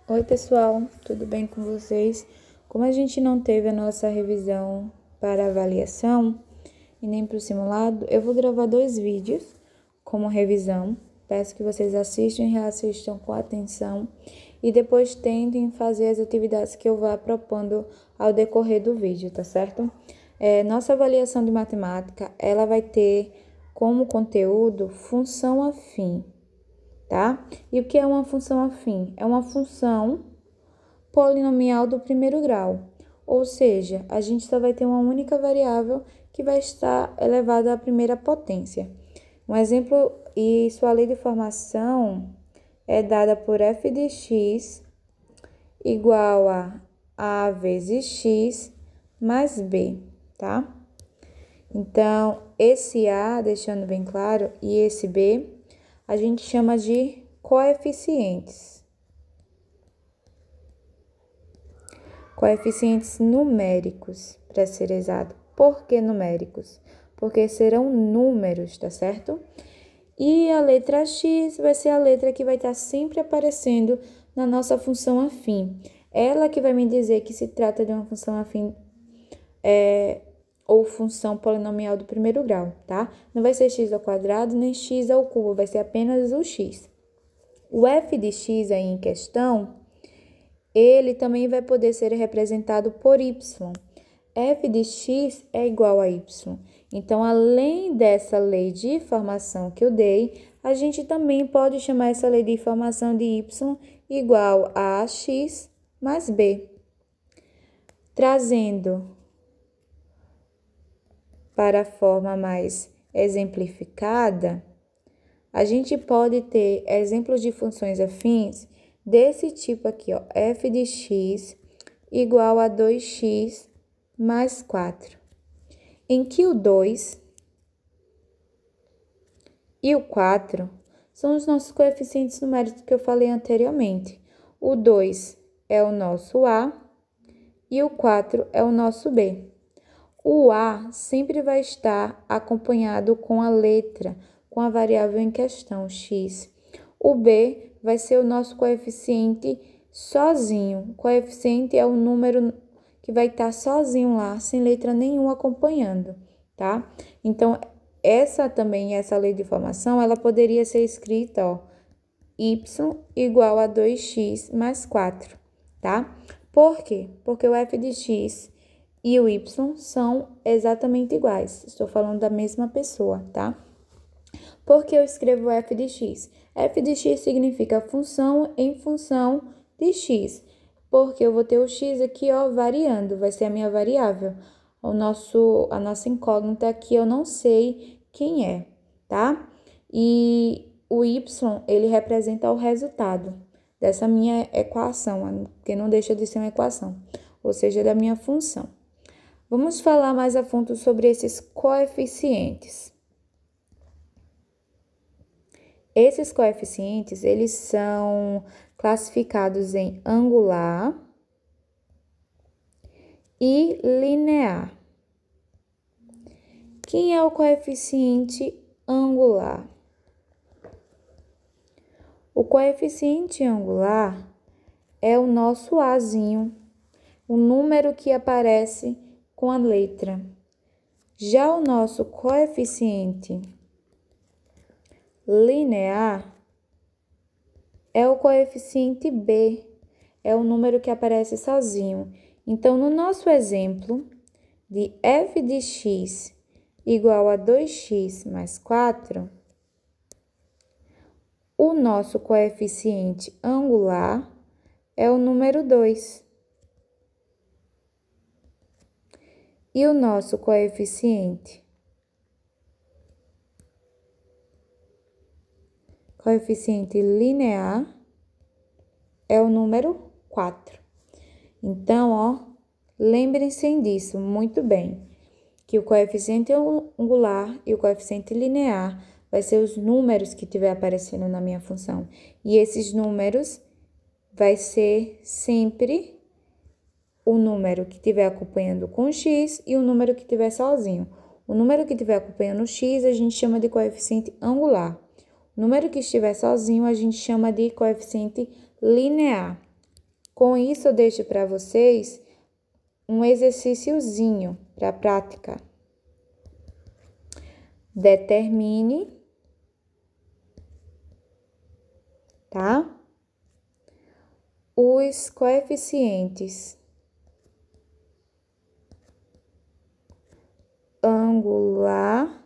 Oi, pessoal, tudo bem com vocês? Como a gente não teve a nossa revisão para avaliação e nem para o simulado, eu vou gravar 2 vídeos como revisão. Peço que vocês assistam e reassistam com atenção e depois tentem fazer as atividades que eu vá propondo ao decorrer do vídeo, tá certo? Nossa avaliação de matemática, ela vai ter como conteúdo função afim, tá? E o que é uma função afim? É uma função polinomial do primeiro grau, ou seja, a gente só vai ter uma única variável que vai estar elevada à primeira potência. Um exemplo, e sua lei de formação é dada por f de x igual a vezes x mais b, tá? Então, esse a, deixando bem claro, e esse b, a gente chama de coeficientes. Coeficientes numéricos, para ser exato. Por que numéricos? Porque serão números, tá certo? E a letra x vai ser a letra que vai estar sempre aparecendo na nossa função afim. Ela que vai me dizer que se trata de uma função afim ou função polinomial do primeiro grau, tá? Não vai ser x ao quadrado nem x ao cubo, vai ser apenas o x. O f de x aí em questão, ele também vai poder ser representado por y. F de x é igual a y. Então, além dessa lei de formação que eu dei, a gente também pode chamar essa lei de formação de y igual a x mais b. Trazendo para a forma mais exemplificada, a gente pode ter exemplos de funções afins desse tipo aqui, ó, f de x igual a 2x mais 4, em que o 2 e o 4 são os nossos coeficientes numéricos que eu falei anteriormente. O 2 é o nosso a e o 4 é o nosso b. O a sempre vai estar acompanhado com a letra, com a variável em questão, x. O b vai ser o nosso coeficiente sozinho. O coeficiente é o número que vai estar sozinho lá, sem letra nenhuma acompanhando, tá? Então, essa lei de formação, ela poderia ser escrita, ó, y igual a 2x mais 4, tá? Por quê? Porque o f de x e o y são exatamente iguais. Estou falando da mesma pessoa, tá? Por que eu escrevo f de x? F de x significa função em função de x. Porque eu vou ter o x aqui, ó, variando, vai ser a minha variável. A nossa incógnita aqui eu não sei quem é, tá? E o y, ele representa o resultado dessa minha equação, que não deixa de ser uma equação, ou seja, da minha função. Vamos falar mais a fundo sobre esses coeficientes. Esses coeficientes, eles são classificados em angular e linear. Quem é o coeficiente angular? O coeficiente angular é o nosso azinho, o número que aparece com a letra. Já o nosso coeficiente linear é o coeficiente b, é o número que aparece sozinho. Então, no nosso exemplo de f de x igual a 2x mais 4, o nosso coeficiente angular é o número 2. E o nosso coeficiente linear é o número 4. Então, ó, lembrem-se disso muito bem, que o coeficiente angular e o coeficiente linear vai ser os números que estiver aparecendo na minha função. E esses números vai ser sempre o número que estiver acompanhando com x e o número que estiver sozinho. O número que estiver acompanhando o x a gente chama de coeficiente angular. O número que estiver sozinho a gente chama de coeficiente linear, Com isso, eu deixo para vocês um exercíciozinho para prática. Determine, tá? Os coeficientes angular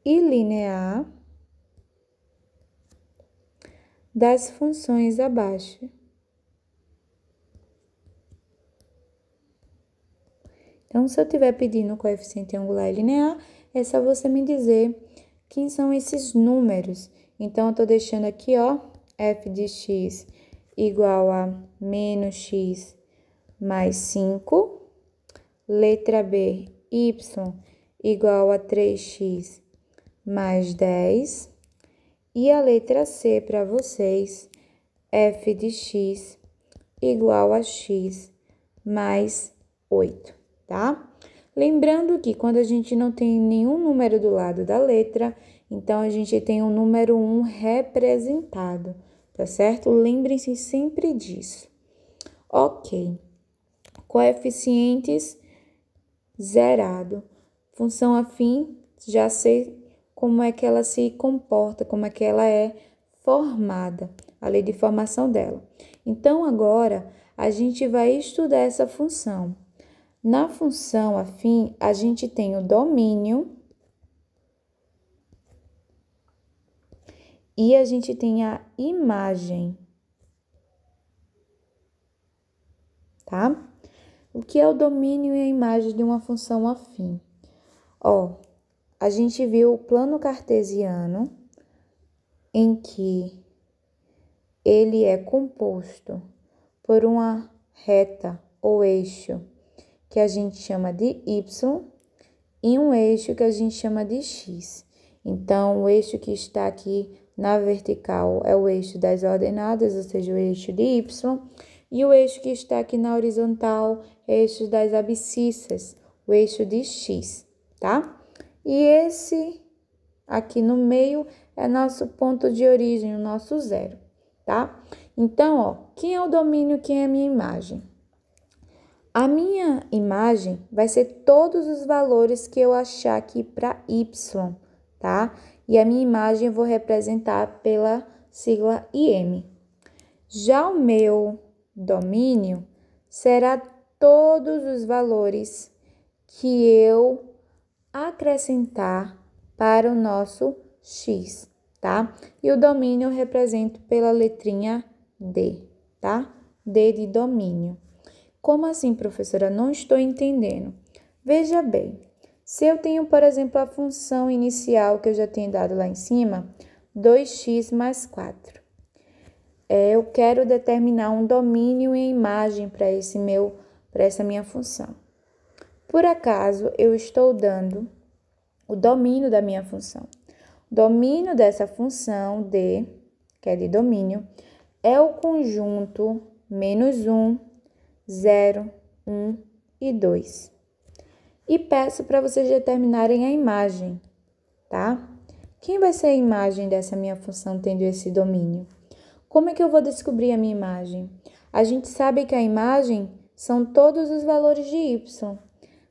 e linear das funções abaixo. Então, se eu estiver pedindo o coeficiente angular e linear, é só você me dizer quem são esses números. Então, eu estou deixando aqui, ó, f de x igual a menos x mais 5. Letra B, y igual a 3x mais 10. E a letra C para vocês, f de x igual a x mais 8, tá? Lembrando que quando a gente não tem nenhum número do lado da letra, então a gente tem o número 1 representado, tá certo? Lembrem-se sempre disso. Ok. Coeficientes zerado. Função afim, já sei como é que ela se comporta, como é que ela é formada, a lei de formação dela. Então, agora, a gente vai estudar essa função. Na função afim, a gente tem o domínio e a gente tem a imagem, tá? O que é o domínio e a imagem de uma função afim? Ó, a gente viu o plano cartesiano, em que ele é composto por uma reta ou eixo que a gente chama de y e um eixo que a gente chama de x. Então, o eixo que está aqui na vertical é o eixo das ordenadas, ou seja, o eixo de y, e o eixo que está aqui na horizontal é o eixo das abscissas, o eixo de x, tá? E esse aqui no meio é nosso ponto de origem, o nosso zero, tá? Então, ó, quem é o domínio, quem é a minha imagem? A minha imagem vai ser todos os valores que eu achar aqui para y, tá? E a minha imagem eu vou representar pela sigla IM. Já o meu domínio será todos os valores que eu acrescentar para o nosso x, tá? E o domínio eu represento pela letrinha D, tá? D de domínio. Como assim, professora? Não estou entendendo. Veja bem, se eu tenho, por exemplo, a função inicial que eu já tenho dado lá em cima, 2x mais 4. Eu quero determinar um domínio e imagem para essa minha função. Por acaso, eu estou dando o domínio da minha função. O domínio dessa função D, que é de domínio, é o conjunto menos 1, 0, 1 e 2. E peço para vocês determinarem a imagem, tá? Quem vai ser a imagem dessa minha função tendo esse domínio? Como é que eu vou descobrir a minha imagem? A gente sabe que a imagem são todos os valores de y.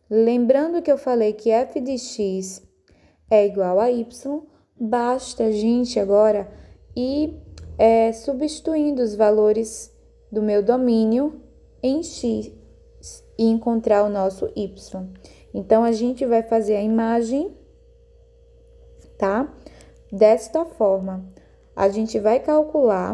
Lembrando que eu falei que f de x é igual a y, basta a gente agora ir substituindo os valores do meu domínio em x e encontrar o nosso y. Então, a gente vai fazer a imagem, tá? Desta forma, a gente vai calcular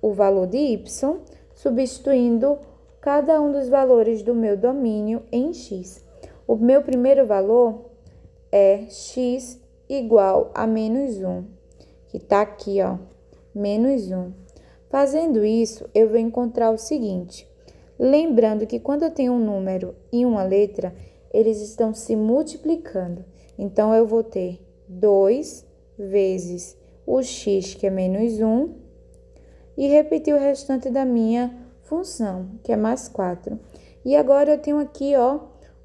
o valor de y, substituindo cada um dos valores do meu domínio em x. O meu primeiro valor é x igual a menos 1, que tá aqui, ó, menos 1. Fazendo isso, eu vou encontrar o seguinte. Lembrando que quando eu tenho um número e uma letra, eles estão se multiplicando. Então, eu vou ter 2 vezes o x, que é menos 1, e repetir o restante da minha função, que é mais 4. E agora, eu tenho aqui, ó,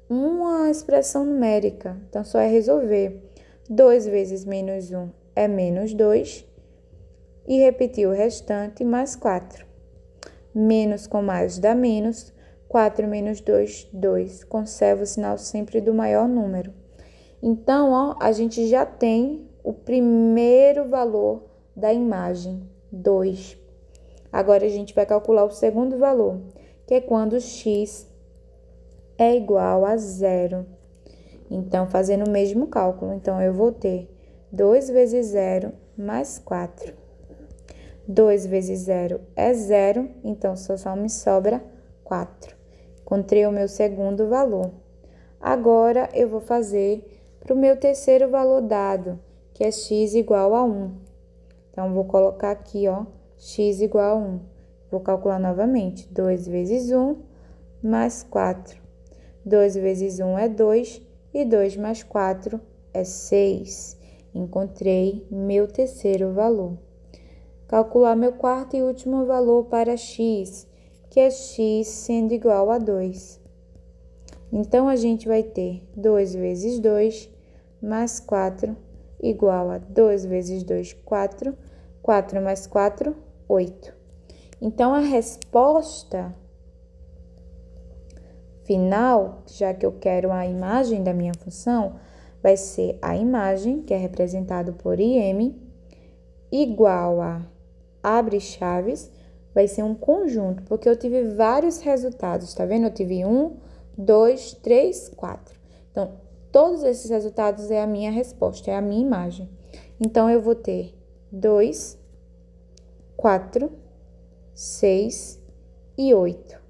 uma expressão numérica. Então, só é resolver. 2 vezes menos 1 é menos 2, e repetir o restante, mais 4. Menos com mais dá menos. 4 menos 2, 2. Conserva o sinal sempre do maior número. Então, ó, a gente já tem o primeiro valor da imagem, 2. Agora, a gente vai calcular o segundo valor, que é quando x é igual a 0. Então, fazendo o mesmo cálculo, então, eu vou ter 2 vezes 0 mais 4. 2 vezes 0 é 0, então só me sobra 4. Encontrei o meu segundo valor. Agora, eu vou fazer para o meu terceiro valor dado, que é x igual a 1. Então, vou colocar aqui, ó, x igual a 1. Vou calcular novamente. 2 vezes 1 mais 4. 2 vezes 1 é 2 e 2 mais 4 é 6. Encontrei meu terceiro valor. Calcular meu quarto e último valor para x, que é x sendo igual a 2. Então, a gente vai ter 2 vezes 2 mais 4 igual a 2 vezes 2, 4. 4 mais 4, 8. Então, a resposta final, já que eu quero a imagem da minha função, vai ser a imagem, que é representada por IM, igual a abre chaves, vai ser um conjunto, porque eu tive vários resultados, tá vendo? Eu tive 1, 2, 3, 4. Então, todos esses resultados é a minha resposta, é a minha imagem. Então, eu vou ter 2, 4, 6 e 8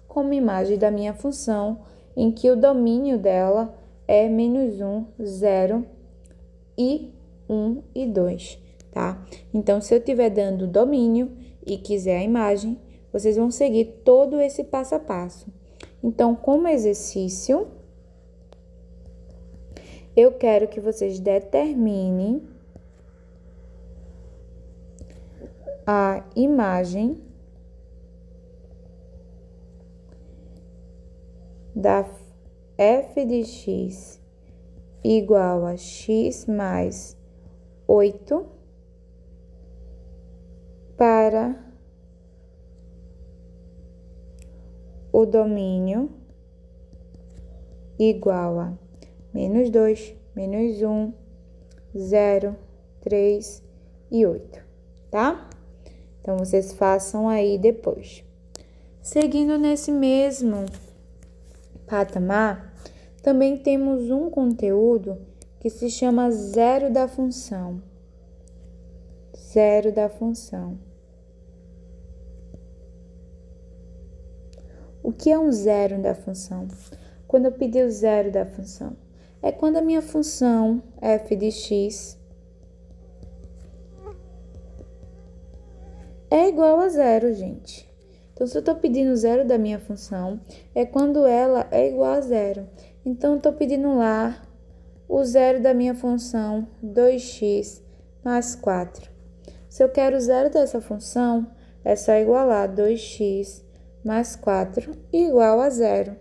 como imagem da minha função, em que o domínio dela é menos 1, 0 e 1 e 2, tá? Então, se eu estiver dando o domínio e quiser a imagem, vocês vão seguir todo esse passo a passo. Então, como exercício, eu quero que vocês determinem a imagem da f de x igual a x mais 8 para o domínio igual a menos 2, menos 1, 0, 3 e 8, tá? Então, vocês façam aí depois. Seguindo nesse mesmo patamar, também temos um conteúdo que se chama zero da função. Zero da função. O que é um zero da função? Quando eu pedir o zero da função, é quando a minha função f de x é igual a zero, gente. Então, se eu estou pedindo zero da minha função, é quando ela é igual a zero. Então, eu estou pedindo lá o zero da minha função, 2x mais 4. Se eu quero o zero dessa função, é só igualar 2x mais 4 igual a zero.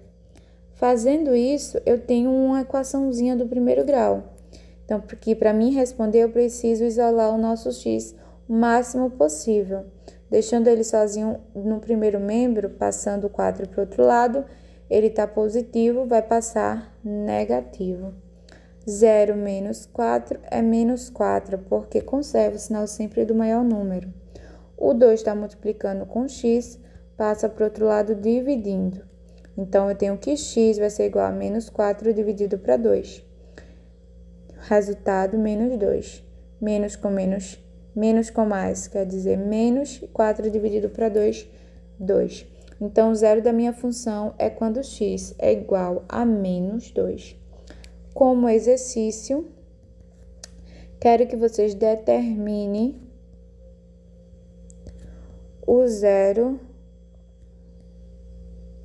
Fazendo isso, eu tenho uma equaçãozinha do primeiro grau. Então, porque para mim responder, eu preciso isolar o nosso x o máximo possível. Deixando ele sozinho no primeiro membro, passando o 4 para o outro lado, ele está positivo, vai passar negativo. 0 menos 4 é menos 4, porque conserva o sinal sempre do maior número. O 2 está multiplicando com x, passa para o outro lado dividindo. Então, eu tenho que x vai ser igual a menos 4 dividido para 2. Resultado, menos 2. Menos com mais, quer dizer menos 4 dividido para 2, 2. Então, o zero da minha função é quando x é igual a menos 2. Como exercício, quero que vocês determinem o zero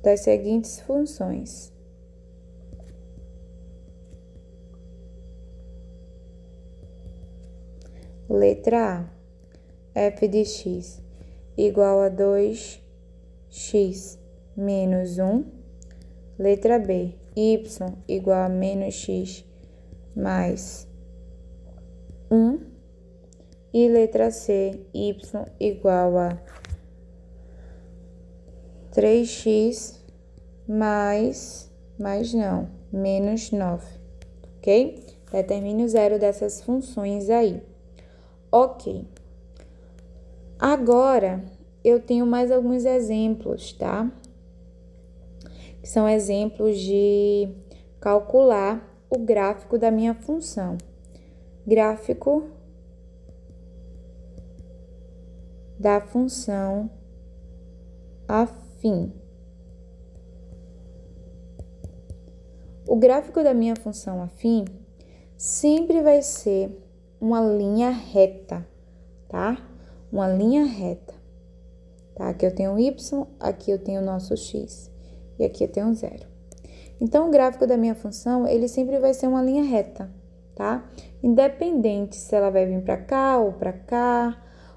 das seguintes funções. Letra A, f de x igual a 2x menos 1. Letra B, y igual a menos x mais 1. E letra C, y igual a 3x menos 9, ok? Determine o zero dessas funções aí. Ok. Agora, eu tenho mais alguns exemplos, tá? Que são exemplos de calcular o gráfico da minha função. Gráfico da função afim. O gráfico da minha função afim sempre vai ser uma linha reta, tá? Uma linha reta, tá? Aqui eu tenho y, aqui eu tenho o nosso x e aqui eu tenho 0. Então, o gráfico da minha função, ele sempre vai ser uma linha reta, tá? Independente se ela vai vir para cá,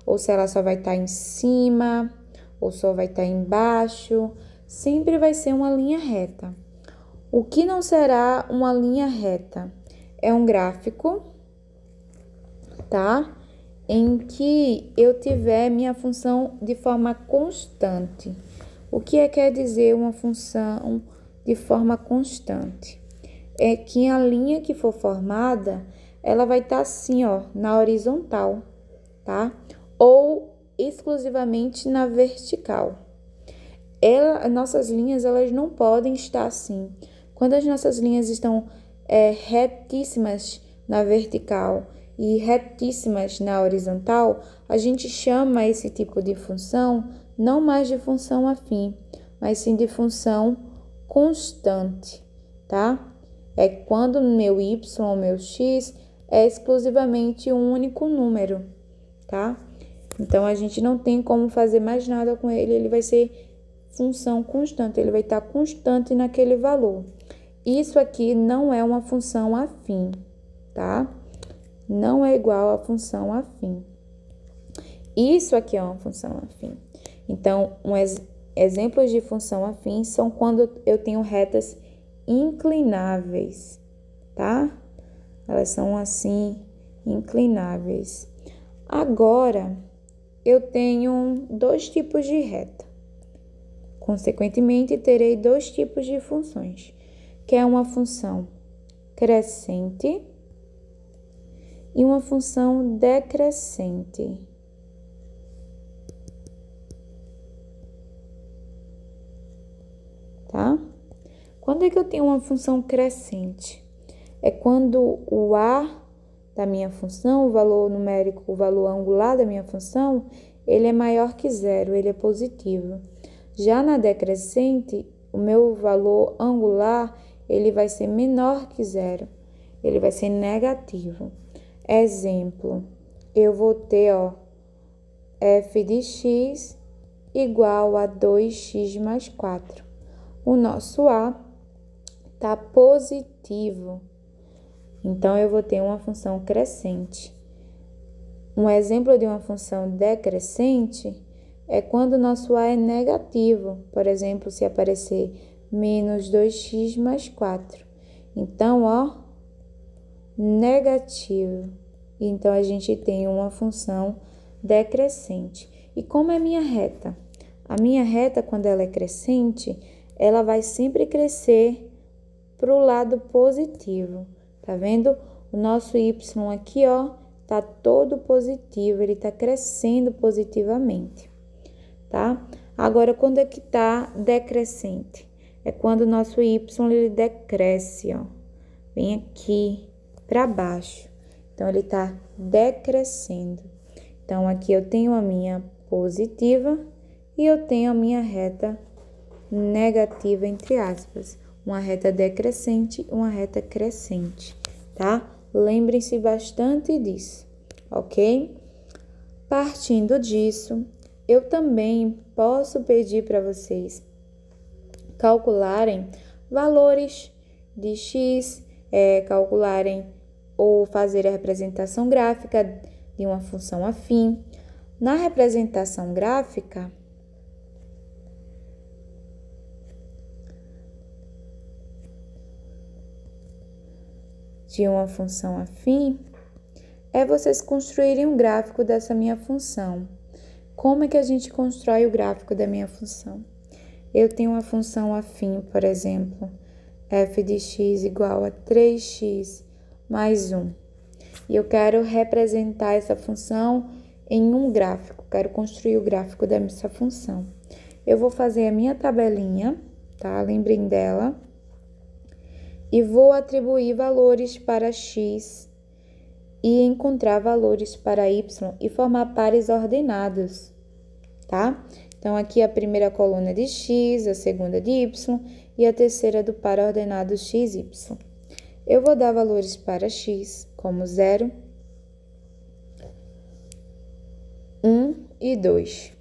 ou se ela só vai estar em cima, ou só vai estar embaixo, sempre vai ser uma linha reta. O que não será uma linha reta? É um gráfico, tá? Em que eu tiver minha função de forma constante. O que quer dizer uma função de forma constante? É que a linha que for formada, ela vai estar assim, ó, na horizontal, tá? Ou exclusivamente na vertical. Nossas linhas, elas não podem estar assim. Quando as nossas linhas estão retíssimas na vertical e retíssimas na horizontal, a gente chama esse tipo de função não mais de função afim, mas sim de função constante, tá? É quando meu y ou meu x é exclusivamente um único número, tá? Então, a gente não tem como fazer mais nada com ele, ele vai ser função constante, ele vai estar constante naquele valor. Isso aqui não é uma função afim, tá? Não é igual à função afim. Isso aqui é uma função afim. Então, exemplos de função afim são quando eu tenho retas inclináveis, tá? Elas são assim, inclináveis. Agora, eu tenho dois tipos de reta. Consequentemente, terei dois tipos de funções, que é uma função crescente e uma função decrescente. Tá? Quando é que eu tenho uma função crescente? É quando o a da minha função, o valor numérico, o valor angular da minha função, ele é maior que zero, ele é positivo. Já na decrescente, o meu valor angular, ele vai ser menor que zero, ele vai ser negativo. Exemplo, eu vou ter, ó, f de x igual a 2x mais 4. O nosso a está positivo. Então, eu vou ter uma função crescente. Um exemplo de uma função decrescente é quando o nosso a é negativo. Por exemplo, se aparecer menos 2x mais 4. Então, ó, negativo. Então, a gente tem uma função decrescente. E como é minha reta? A minha reta, quando ela é crescente, ela vai sempre crescer para o lado positivo. Tá vendo? O nosso y aqui, ó, tá todo positivo, ele tá crescendo positivamente, tá? Agora, quando é que tá decrescente? É quando o nosso y, ele decresce, ó. Vem aqui para baixo. Então, ele tá decrescendo. Então, aqui eu tenho a minha positiva e eu tenho a minha reta negativa, entre aspas. Uma reta decrescente, uma reta crescente, tá? Lembrem-se bastante disso, ok? Partindo disso, eu também posso pedir para vocês calcularem valores de x, calcularem ou fazer a representação gráfica de uma função afim. Na representação gráfica, de uma função afim, é vocês construírem um gráfico dessa minha função. Como é que a gente constrói o gráfico da minha função? Eu tenho uma função afim, por exemplo, f de x igual a 3x mais 1. E eu quero representar essa função em um gráfico, quero construir o gráfico dessa função. Eu vou fazer a minha tabelinha, tá? Lembrem dela. E vou atribuir valores para x e encontrar valores para y e formar pares ordenados, tá? Então, aqui a primeira coluna é de x, a segunda de y e a terceira do par ordenado x, y. Eu vou dar valores para x como 0, 1 e 2.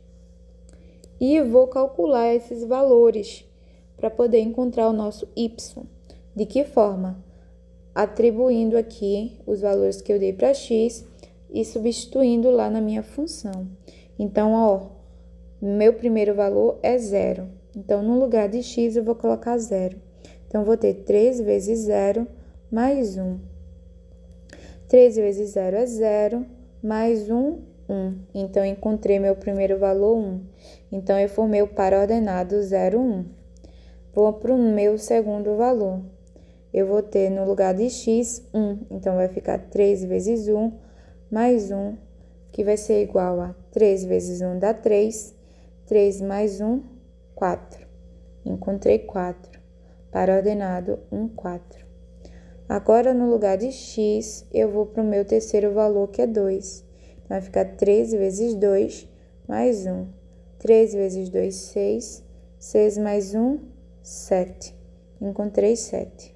E vou calcular esses valores para poder encontrar o nosso y. De que forma? Atribuindo aqui os valores que eu dei para x e substituindo lá na minha função. Então, ó, meu primeiro valor é 0. Então, no lugar de x, eu vou colocar 0. Então, vou ter 3 vezes 0 mais 1. 3 vezes 0 é 0, mais 1, 1. Então, encontrei meu primeiro valor, 1. Então, eu formei o par ordenado 0, 1. Vou para o meu segundo valor. Eu vou ter no lugar de x, 1. Então, vai ficar 3 vezes 1 mais 1, que vai ser igual a 3 vezes 1 dá 3. 3 mais 1, 4. Encontrei 4. Par ordenado, 1, 4. Agora, no lugar de x, eu vou para o meu terceiro valor, que é 2. Então, vai ficar 3 vezes 2 mais 1. 3 vezes 2, 6. 6 mais 1, 7. Encontrei 7.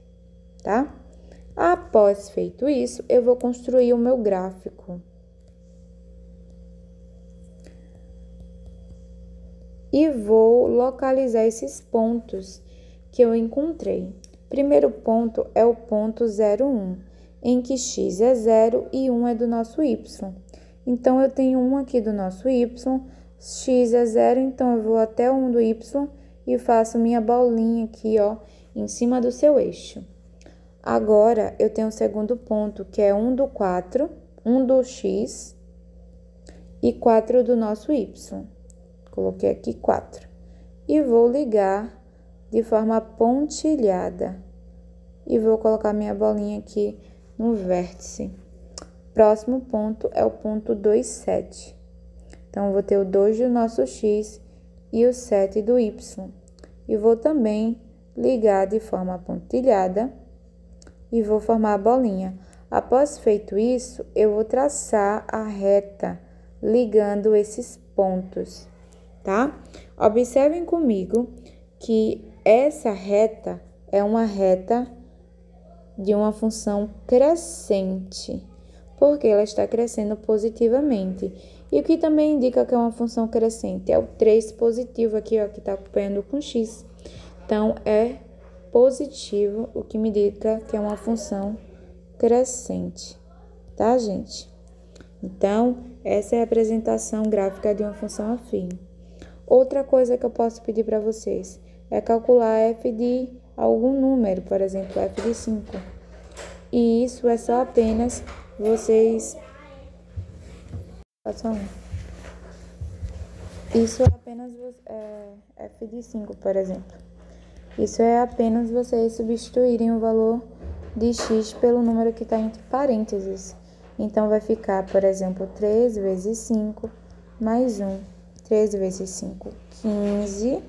Tá? Após feito isso, eu vou construir o meu gráfico. E vou localizar esses pontos que eu encontrei. Primeiro ponto é o ponto 0, 1, em que x é 0 e 1 é do nosso y. Então, eu tenho 1 aqui do nosso y, x é 0, então eu vou até o 1 do y e faço minha bolinha aqui, ó, em cima do seu eixo. Agora, eu tenho o segundo ponto, que é 1 do 4, 1 do x e 4 do nosso y. Coloquei aqui 4. E vou ligar de forma pontilhada. E vou colocar minha bolinha aqui no vértice. Próximo ponto é o ponto 2, 7. Então, vou ter o 2 do nosso x e o 7 do y. E vou também ligar de forma pontilhada e vou formar a bolinha. Após feito isso, eu vou traçar a reta ligando esses pontos, tá? Observem comigo que essa reta é uma reta de uma função crescente, porque ela está crescendo positivamente. E o que também indica que é uma função crescente é o 3 positivo aqui, ó, que está acompanhando com x. Então, é positivo, o que me indica que é uma função crescente, tá, gente? Então, essa é a apresentação gráfica de uma função afim. Outra coisa que eu posso pedir para vocês é calcular f de algum número, por exemplo, f de 5. E isso é só apenas vocês... Isso é apenas f de 5, por exemplo. Isso é apenas vocês substituírem o valor de x pelo número que está entre parênteses. Então, vai ficar, por exemplo, 3 vezes 5 mais 1. 3 vezes 5, 15.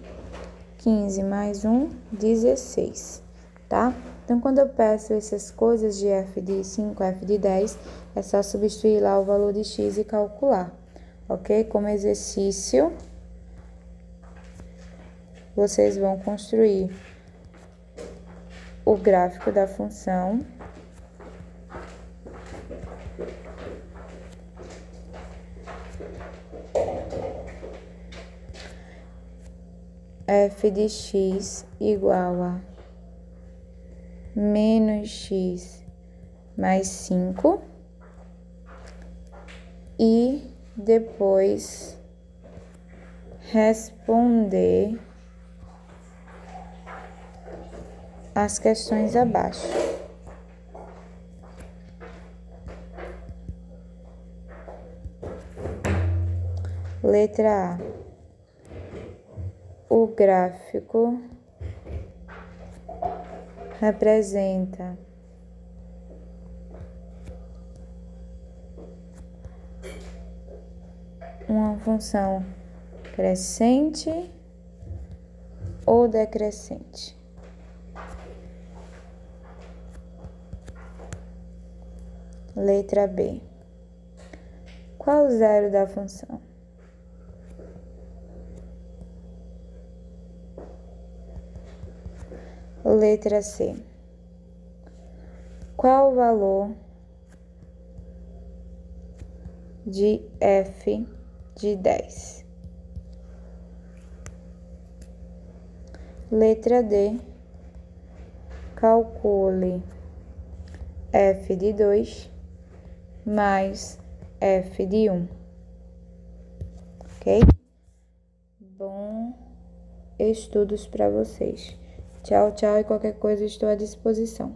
15 mais 1, 16, tá? Então, quando eu peço essas coisas de f de 5, f de 10, é só substituir lá o valor de x e calcular, ok? Como exercício, vocês vão construir o gráfico da função f de x igual a menos x mais 5 e depois responder as questões abaixo. Letra A. O gráfico representa uma função crescente ou decrescente? Letra B. Qual o zero da função? Letra C. Qual o valor de f de 10? Letra D. Calcule f de 2 mais f de 1. Ok? Bom estudos para vocês. Tchau, tchau, e qualquer coisa estou à disposição.